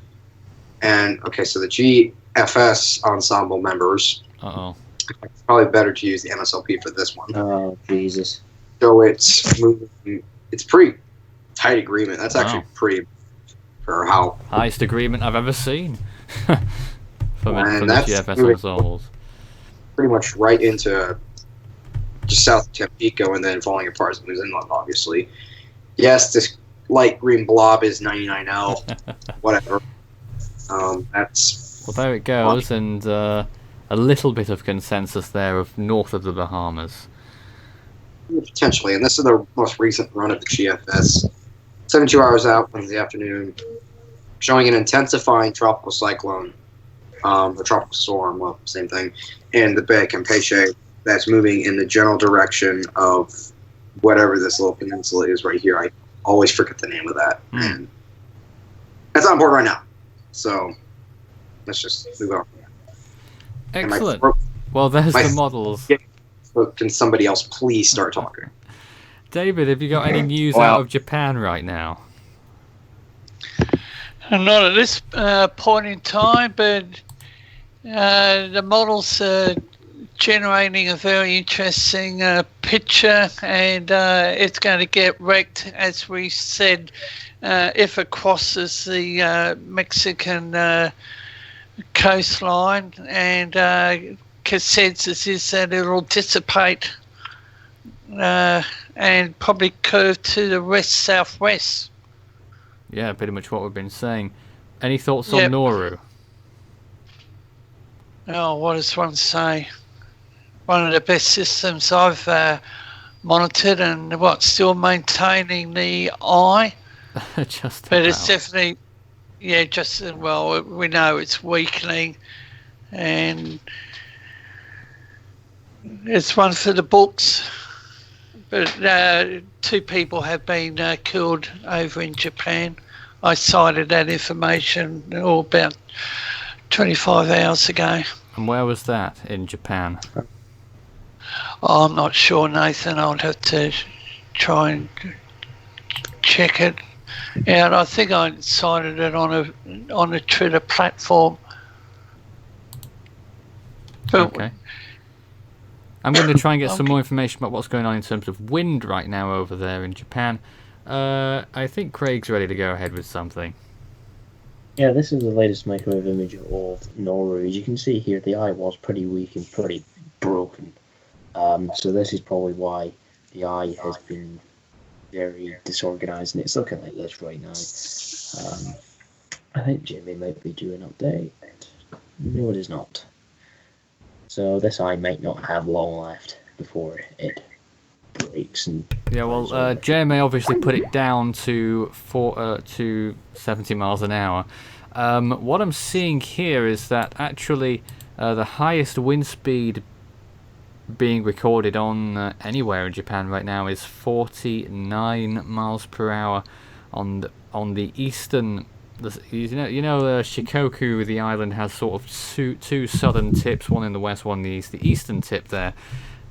And, okay, so the GFS ensemble members, it's probably better to use the MSLP for this one. Oh, Jesus. So it's moving, it's pretty tight agreement. That's actually pretty, for how... highest agreement I've ever seen for the GFS moving ensembles. Pretty much right into just south of Tampico and then falling apart as it moves inland, obviously. Yes, this light green blob is 99L, whatever. That's... Well, there it goes, and a little bit of consensus there of north of the Bahamas. Potentially, and this is the most recent run of the GFS. 72 hours out Wednesday afternoon, showing an intensifying tropical cyclone, the tropical storm, well, same thing, in the Bay of Campeche that's moving in the general direction of whatever this little peninsula is right here. I always forget the name of that. And that's not important right now. So let's just move on. Excellent. Well, there's the models. Can somebody else please start talking? David, have you got any news Well- out of Japan right now? Not at this point in time, but the models are generating a very interesting picture, and it's going to get wrecked, as we said, if it crosses the Mexican coastline, and consensus is that it'll dissipate and probably curve to the west-southwest. Yeah, pretty much what we've been saying. Any thoughts Yep. on Nauru? Oh, what does one say? One of the best systems I've monitored, and still maintaining the eye. Just But it's about. definitely, we know it's weakening, and it's one for the books. But 2 people have been killed over in Japan. I cited that information about 25 hours ago. And where was that in Japan? Oh, I'm not sure, Nathan. I'll have to try and check it out. I think I cited it on a Twitter platform. But Okay. I'm going to try and get some Okay. more information about what's going on in terms of wind right now over there in Japan. I think Craig's ready to go ahead with something. Yeah, this is the latest microwave image of Nauru. As you can see here, the eye was pretty weak and pretty broken. So this is probably why the eye has been very disorganized, and it's looking like this right now. I think Jimmy might be due an update. No, it is not. So this eye might not have long left before it breaks. And Yeah, well, JMA obviously put it down to 70 miles an hour. What I'm seeing here is that actually the highest wind speed being recorded on anywhere in Japan right now is 49 miles per hour on the eastern. Shikoku, the island, has sort of two southern tips, one in the west, one in the east. The eastern tip there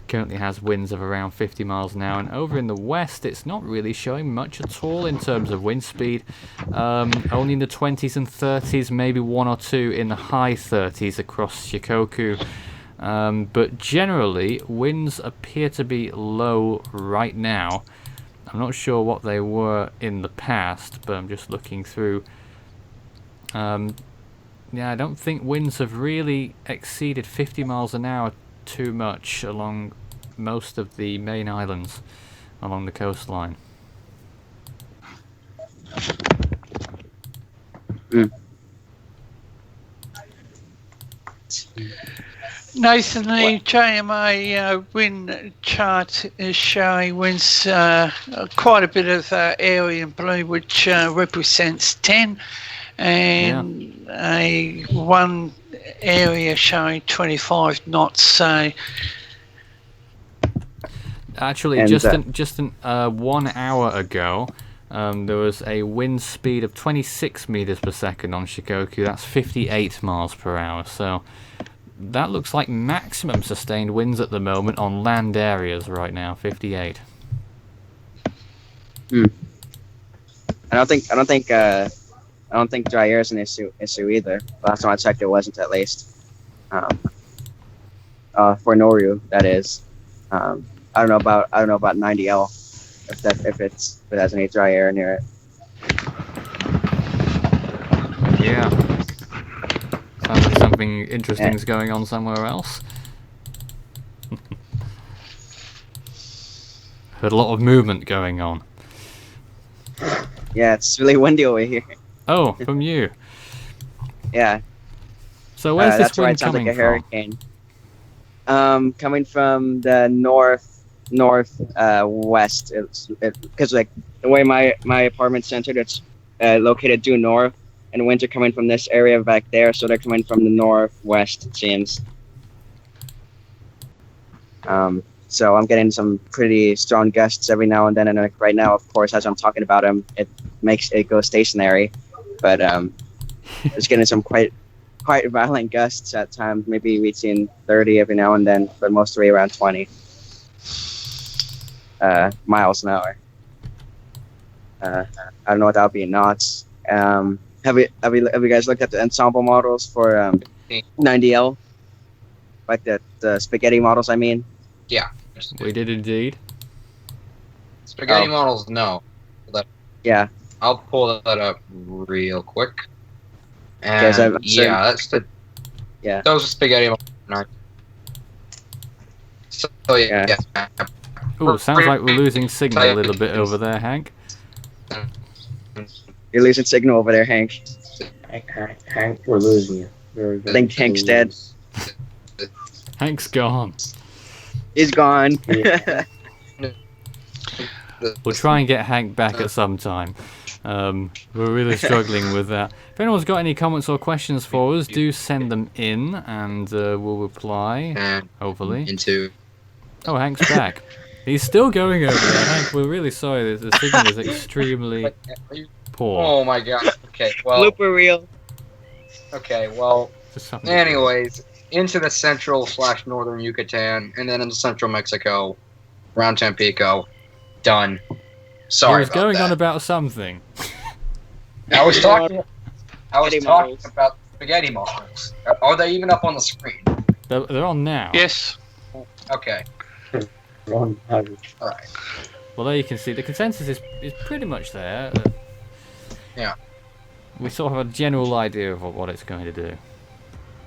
currently has winds of around 50 miles an hour, and over in the west it's not really showing much at all in terms of wind speed. Only in the 20s and 30s, maybe 1 or 2 in the high 30s across Shikoku. But generally, winds appear to be low right now. I'm not sure what they were in the past, but I'm just looking through. Yeah, I don't think winds have really exceeded 50 miles an hour too much along most of the main islands along the coastline. Nathan, the JMA wind chart is showing winds quite a bit of area in blue, which represents 10, and one area showing 25 knots. So actually, And, just 1 hour ago, there was a wind speed of 26 meters per second on Shikoku. That's 58 miles per hour. So that looks like maximum sustained winds at the moment on land areas right now. 58. I don't think dry air is an issue either. Last time I checked, it wasn't, at least. For Nauru, that is. I don't know about 90L if it has any dry air near it. Yeah. Sounds like something interesting is going on somewhere else. Heard a lot of movement going on. Yeah, it's really windy over here. Oh, from you. Yeah. So where's this that's why wind it sounds coming like a from? hurricane. Coming from the west. Because like the way my apartment's centered, it's located due north, and winds are coming from this area back there, so they're coming from the northwest, it seems. So I'm getting some pretty strong gusts every now and then, and like right now, of course, as I'm talking about them, it makes it go stationary. But it's getting some quite violent gusts at times, maybe reaching 30 every now and then, but mostly around 20. miles an hour. I don't know what that would be in knots. Have you guys looked at the ensemble models for 90L? Like the spaghetti models, I mean? Yeah. We did indeed. Spaghetti models, no. Yeah. I'll pull that up real quick. Okay, And that's the. Yeah. Those are spaghetti models. So yeah. Ooh, sounds like we're losing signal a little bit over there, Hank. You're losing signal over there, Hank. Hank, we're losing you. Very, I very think Hank's dead. Hank's gone. He's gone. We'll try and get Hank back at some time. We're really struggling with that. If anyone's got any comments or questions for us, do send them in, and we'll reply, hopefully. Oh, Hank's back. He's still going over there. Hank, we're really sorry. The signal is extremely poor. Oh my god. Okay, well. Blooper reel. Okay, well. Anyways, into the central/northern Yucatan, and then into central Mexico, around Tampico. Done. Sorry. He was going on about something. I was talking about spaghetti models. Are they even up on the screen? They're on now. Yes. Okay. Alright. Well, there you can see the consensus is pretty much there. Yeah. We sort of have a general idea of what it's going to do.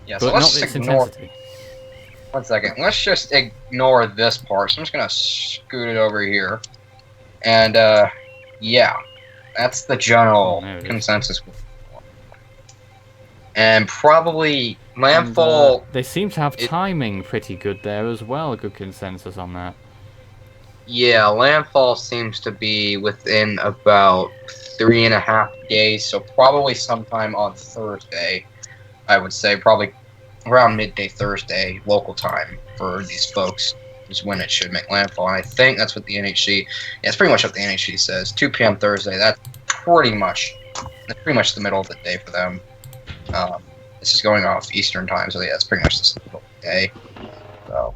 Yeah, but so let's not its ignore. intensity. 1 second. Let's just ignore this part. So I'm just gonna scoot it over here, and yeah, that's the general consensus. And probably landfall. And, they seem to have timing pretty good there as well. A good consensus on that. Yeah, landfall seems to be within about 3.5 days, so probably sometime on Thursday. I would say probably around midday Thursday local time for these folks is when it should make landfall. And I think that's what the NHC. Yeah, it's pretty much what the NHC says. 2 p.m. Thursday. That's pretty much the middle of the day for them. This is going off Eastern time, so yeah, it's pretty much the middle of the day. So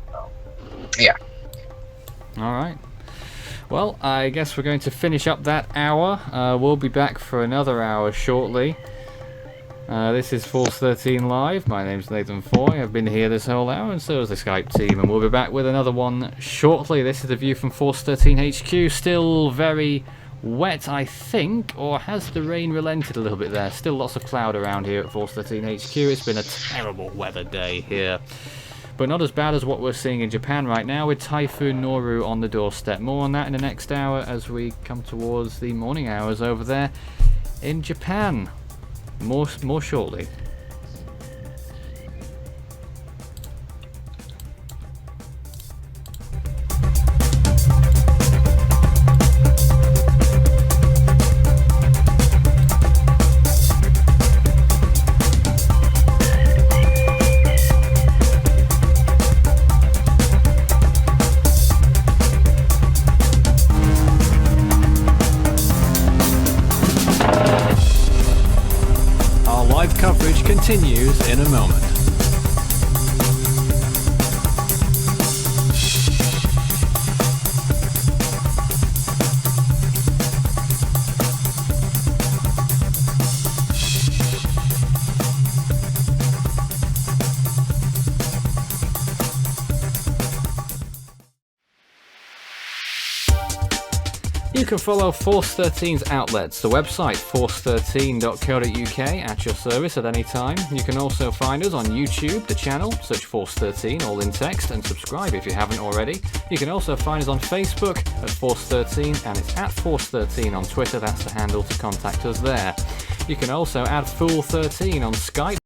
yeah. All right. Well, I guess we're going to finish up that hour. We'll be back for another hour shortly. This is Force 13 Live. My name's Nathan Foy. I've been here this whole hour, and so is the Skype team, and we'll be back with another one shortly. This is the view from Force 13 HQ. Still very wet, I think, or has the rain relented a little bit there? Still lots of cloud around here at Force 13 HQ. It's been a terrible weather day here, but not as bad as what we're seeing in Japan right now with Typhoon Nauru on the doorstep. More on that in the next hour as we come towards the morning hours over there in Japan. More shortly. Coverage continues in a moment. You can follow Force 13's outlets, the website force13.co.uk at your service at any time. You can also find us on YouTube, the channel, search Force 13, all in text, and subscribe if you haven't already. You can also find us on Facebook at Force 13, and it's at Force 13 on Twitter, that's the handle to contact us there. You can also add Fool 13 on Skype.